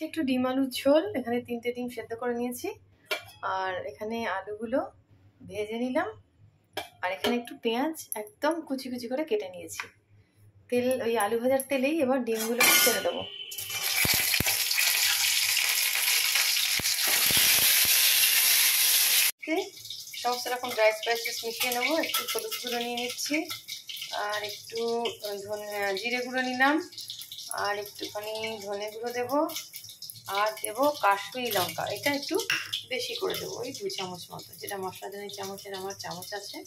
একটু ডিম আলুর ঝোল। এখানে 3টে ডিম সেদ্ধ করে নিয়েছি, আর এখানে আলুগুলো ভেজে নিলাম, আর এখানে একটু পেঁয়াজ একদম কুচি কুচি করে কেটে নিয়েছি। তেল, ওই আলু ভাজার তেলেই এবার ডিমগুলো ছেড়ে দেবো। সমস্ত রকম ড্রাই স্পাইসেস মিশিয়ে নেবো। একটু হলুদ গুঁড়ো নিয়ে নিচ্ছি, আর একটু জিরে গুঁড়ো নিলাম, আর একটুখানি ধনে গুঁড়ো দেবো, আর দেবো কাশ্মীরি লঙ্কা। এটা একটু বেশি করে দেবো, ওই 2 চামচ মতো। যেটা মশলা দেওয়ার চামচের আমার চামচ আছে,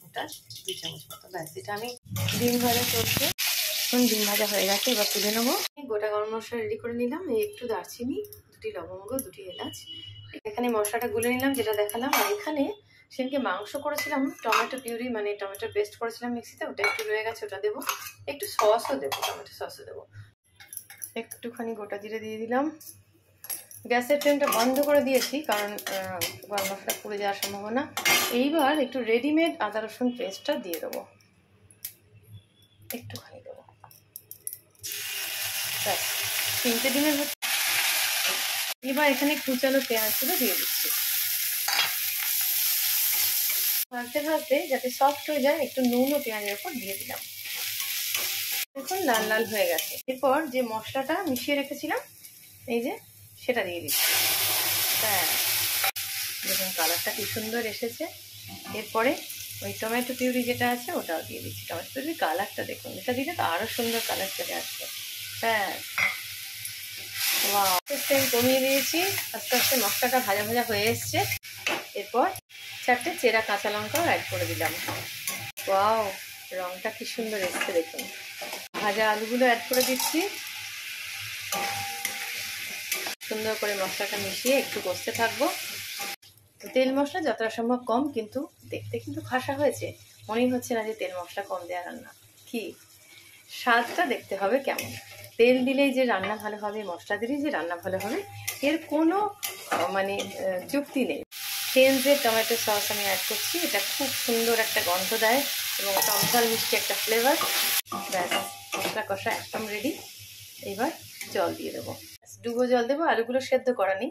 ওটা 2 চামচ মতো। ব্যাস, এটা আমি ডিম ভাজা করতে। এখন ডিম ভাজা হয়ে গেছে, এবার তুলে নেবো। গোটা গরম মশলা রেডি করে নিলাম। এই একটু দারচিনি, 2টি লবঙ্গ, 2টি এলাচ। এখানে মশলাটা গুলে নিলাম, যেটা দেখালাম। আর এখানে সেদিনকে মাংস করেছিলাম, টমেটো পিউরি মানে টমেটো পেস্ট করেছিলাম মিক্সিতে, ওটা একটু রয়ে গেছে, ওটা দেবো। একটু সসও দেবো, টমেটো সসও দেবো। একটুখানি গোটা জিরে দিয়ে দিলাম। গ্যাসের ফ্লেমটা বন্ধ করে দিয়েছি, কারণ গরম মশলা পুড়ে যাওয়ার সম্ভাবনা। এইবার একটু রেডিমেড আদা রসুন পেস্টটা দিয়ে দেবো, একটুখানি দেবো। ব্যাস, 3টে ডিমের। এবার এখানে কুচানো পেঁয়াজগুলো দিয়ে দিচ্ছি। ভাজতে ভাজতে যাতে সফট হয়ে যায়, একটু নুনও পেঁয়াজের উপর দিয়ে দিলাম। এখন লাল লাল হয়ে গেছে। এরপর যে মশলাটা মিশিয়ে রেখেছিলাম, এই যে, সেটা দিয়ে দিচ্ছি। হ্যাঁ, দেখুন কালারটা কি সুন্দর এসেছে। এরপরে ওই টমেটো পিউরি যেটা আছে, ওটাও দিয়ে দিচ্ছি। টমেটো পিউরি কালারটা দেখুন, এটা দিলে তো আরও সুন্দর কালার চলে আসবে। হ্যাঁ, ফ্লেম কমিয়ে দিয়েছি। আস্তে আস্তে মশলাটা ভাজা ভাজা হয়ে এসছে। এরপর 4টে চেরা কাঁচা লঙ্কাও অ্যাড করে দিলাম। ওয়াও, রংটা কি সুন্দর এসছে দেখুন। ভাজা আলুগুলো অ্যাড করে দিচ্ছি। সুন্দর করে মশলাটা মিশিয়ে একটু কষতে থাকবো। তো তেল মশলা যতটা সম্ভব কম, কিন্তু দেখতে কিন্তু খাসা হয়েছে। মনেই হচ্ছে না যে তেল মশলা কম দেওয়া রান্না। কি স্বাদটা দেখতে হবে কেমন। তেল দিলেই যে রান্না ভালো হবে, মশলা দিলেই যে রান্না ভালো হবে, এর কোনো মানে যুক্তি নেই। সেন্সের টমেটো সস আমি অ্যাড করছি। এটা খুব সুন্দর একটা গন্ধ দেয় এবং টকঝাল মিষ্টি একটা ফ্লেভার। ব্যাস, মশলা কষা একদম রেডি। এবার জল দিয়ে দেবো, ডুবো জল দেবো। আলুগুলো সেদ্ধ করা নেই,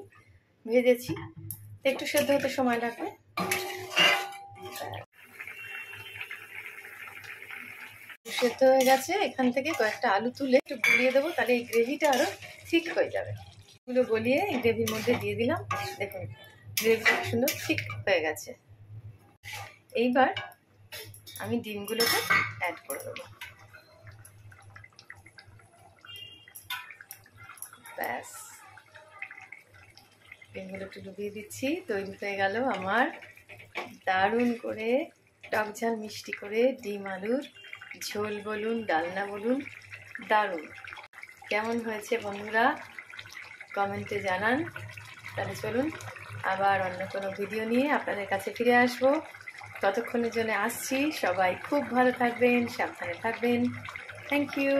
ভেজেছি, একটু সেদ্ধ হতে সময় লাগবে। সেদ্ধ হয়ে গেছে। এখান থেকে কয়েকটা আলু তুলে একটু গলিয়ে দেবো, তাহলে এই গ্রেভিটা আরো ঠিক হয়ে যাবে। এগুলো গলিয়ে এই গ্রেভির মধ্যে দিয়ে দিলাম। দেখুন গ্রেভিটা সুন্দর ঠিক হয়ে গেছে। এইবার আমি ডিমগুলোকে অ্যাড করে দেবো। ব্যাস, ডিমগুলো একটু ডুবিয়ে দিচ্ছি। তৈরি হয়ে গেল আমার দারুণ করে টকঝাল মিষ্টি করে ডিম আলুর ঝোল বলুন, ডালনা বলুন, দারুণ। কেমন হয়েছে বন্ধুরা, কমেন্টে জানান। তাহলে চলুন আবার অন্য কোনো ভিডিও নিয়ে আপনাদের কাছে ফিরে আসবো। ততক্ষণের জন্য আসছি। সবাই খুব ভালো থাকবেন, সাবধানে থাকবেন। Thank you.